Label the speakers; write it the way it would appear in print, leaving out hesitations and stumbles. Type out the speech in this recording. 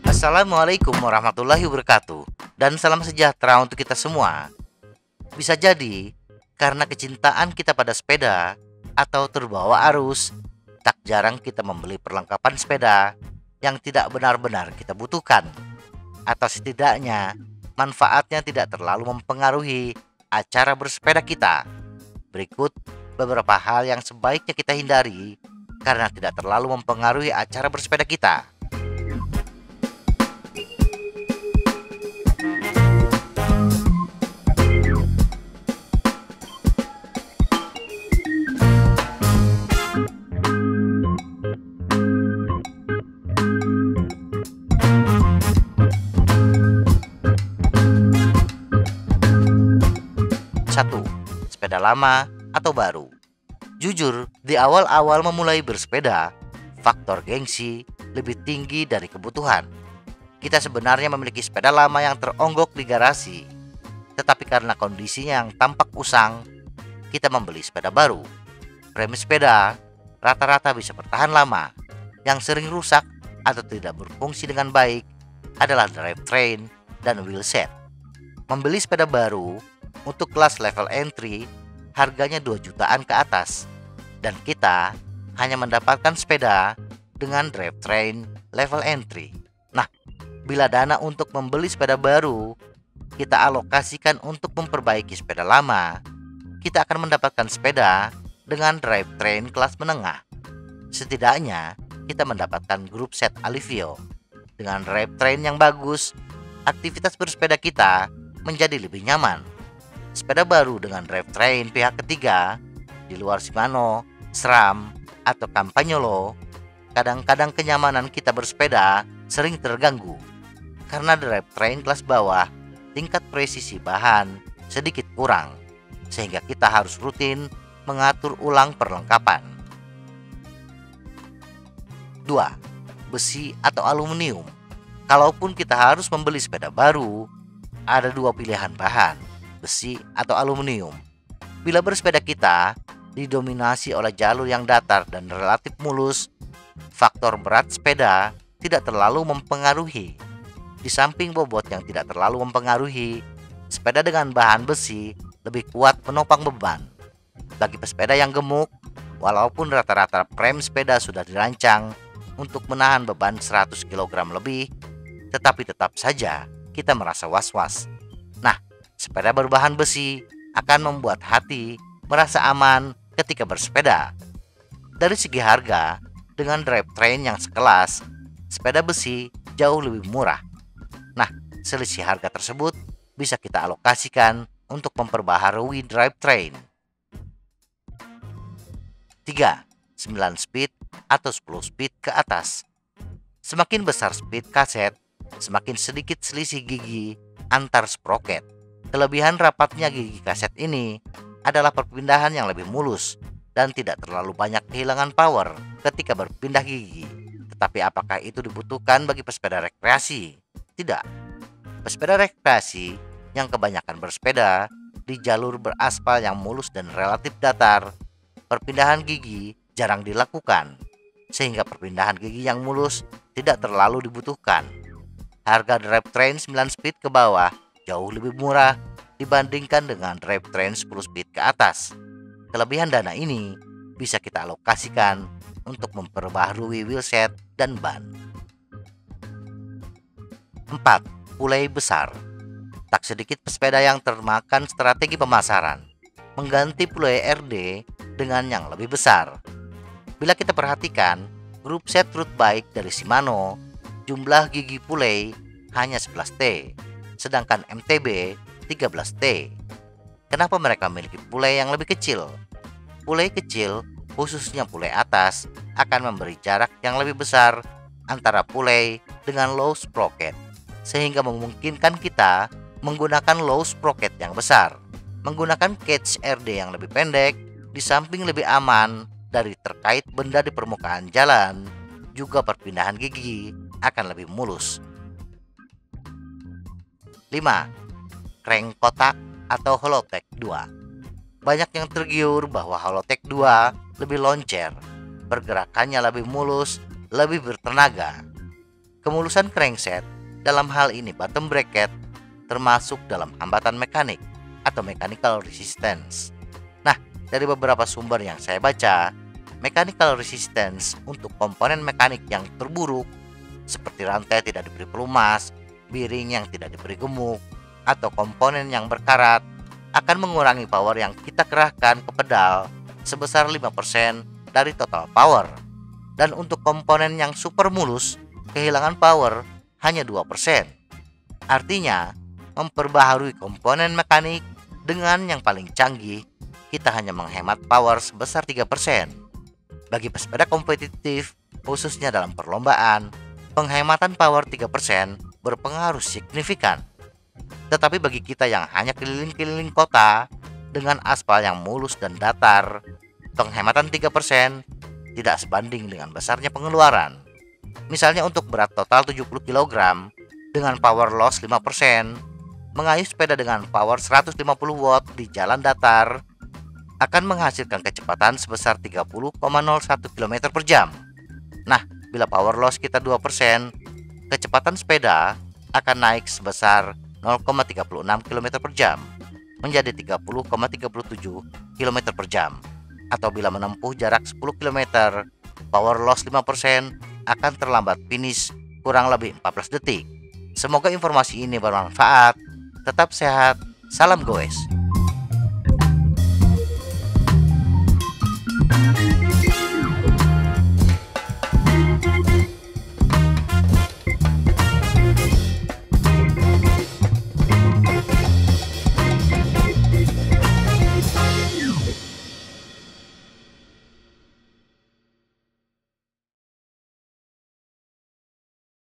Speaker 1: Assalamualaikum warahmatullahi wabarakatuh, dan salam sejahtera untuk kita semua. Bisa jadi karena kecintaan kita pada sepeda atau terbawa arus, tak jarang kita membeli perlengkapan sepeda yang tidak benar-benar kita butuhkan, atau setidaknya manfaatnya tidak terlalu mempengaruhi acara bersepeda kita. Berikut beberapa hal yang sebaiknya kita hindari karena tidak terlalu mempengaruhi acara bersepeda kita. Satu, sepeda lama atau baru. Jujur, di awal-awal memulai bersepeda, faktor gengsi lebih tinggi dari kebutuhan. Kita sebenarnya memiliki sepeda lama yang teronggok di garasi, tetapi karena kondisinya yang tampak usang, kita membeli sepeda baru. Rem sepeda rata-rata bisa bertahan lama. Yang sering rusak atau tidak berfungsi dengan baik adalah drivetrain dan wheelset. Membeli sepeda baru untuk kelas level entry harganya 2 jutaan ke atas, dan kita hanya mendapatkan sepeda dengan drivetrain level entry. Nah, bila dana untuk membeli sepeda baru kita alokasikan untuk memperbaiki sepeda lama, kita akan mendapatkan sepeda dengan drivetrain kelas menengah. Setidaknya kita mendapatkan grup set Alivio. Dengan drivetrain yang bagus, aktivitas bersepeda kita menjadi lebih nyaman. Sepeda baru dengan drivetrain pihak ketiga di luar Shimano, SRAM, atau Campagnolo, kadang-kadang kenyamanan kita bersepeda sering terganggu karena drivetrain kelas bawah tingkat presisi bahan sedikit kurang, sehingga kita harus rutin mengatur ulang perlengkapan. 2. Besi atau aluminium. Kalaupun kita harus membeli sepeda baru, ada 2 pilihan bahan, besi atau aluminium. Bila bersepeda kita didominasi oleh jalur yang datar dan relatif mulus, faktor berat sepeda tidak terlalu mempengaruhi. Di samping bobot yang tidak terlalu mempengaruhi, sepeda dengan bahan besi lebih kuat menopang beban. Bagi pesepeda yang gemuk, walaupun rata-rata frame sepeda sudah dirancang untuk menahan beban 100 kg lebih, tetapi tetap saja kita merasa was-was. Nah, sepeda berbahan besi akan membuat hati merasa aman ketika bersepeda. Dari segi harga, dengan drivetrain yang sekelas, sepeda besi jauh lebih murah. Nah, selisih harga tersebut bisa kita alokasikan untuk memperbaharui drivetrain. 3. 9 speed atau 10 speed ke atas. Semakin besar speed kaset, semakin sedikit selisih gigi antar sproket. Kelebihan rapatnya gigi kaset ini adalah perpindahan yang lebih mulus dan tidak terlalu banyak kehilangan power ketika berpindah gigi. Tetapi apakah itu dibutuhkan bagi pesepeda rekreasi? Tidak. Pesepeda rekreasi yang kebanyakan bersepeda di jalur beraspal yang mulus dan relatif datar, perpindahan gigi jarang dilakukan, sehingga perpindahan gigi yang mulus tidak terlalu dibutuhkan. Harga drivetrain 9 speed ke bawah jauh lebih murah dibandingkan dengan drivetrain 10 speed ke atas. Kelebihan dana ini bisa kita alokasikan untuk memperbaharui wheelset dan ban. 4. Pulai besar. Tak sedikit pesepeda yang termakan strategi pemasaran, mengganti pulai RD dengan yang lebih besar. Bila kita perhatikan, grup set road bike dari Shimano, jumlah gigi pulai hanya 11T, sedangkan MTB 13T. Kenapa mereka memiliki pulai yang lebih kecil? Pulai kecil, khususnya pulai atas, akan memberi jarak yang lebih besar antara pulai dengan low sprocket, sehingga memungkinkan kita menggunakan low sprocket yang besar. Menggunakan cage RD yang lebih pendek, di samping lebih aman dari terkait benda di permukaan jalan, juga perpindahan gigi akan lebih mulus. 5. Crank kotak atau Holotech 2. Banyak yang tergiur bahwa Halotech 2 lebih loncer, pergerakannya lebih mulus, lebih bertenaga. Kemulusan crankset, dalam hal ini bottom bracket, termasuk dalam hambatan mekanik atau mechanical resistance. Nah, dari beberapa sumber yang saya baca, mechanical resistance untuk komponen mekanik yang terburuk seperti rantai tidak diberi pelumas, bearing yang tidak diberi gemuk, atau komponen yang berkarat akan mengurangi power yang kita kerahkan ke pedal sebesar 5% dari total power. Dan untuk komponen yang super mulus, kehilangan power hanya 2%. Artinya, memperbaharui komponen mekanik dengan yang paling canggih, kita hanya menghemat power sebesar 3%. Bagi pesepeda kompetitif, khususnya dalam perlombaan, penghematan power 3% berpengaruh signifikan. Tetapi bagi kita yang hanya keliling-keliling kota dengan aspal yang mulus dan datar, penghematan 3% tidak sebanding dengan besarnya pengeluaran. Misalnya untuk berat total 70 kg dengan power loss 5%, mengayuh sepeda dengan power 150 watt di jalan datar akan menghasilkan kecepatan sebesar 30,01 km per jam. Nah, bila power loss kita 2%, kecepatan sepeda akan naik sebesar 0,36 km per jam menjadi 30,37 km per jam. Atau bila menempuh jarak 10 km, power loss 5% akan terlambat finish kurang lebih 14 detik. Semoga informasi ini bermanfaat. Tetap sehat, salam goes.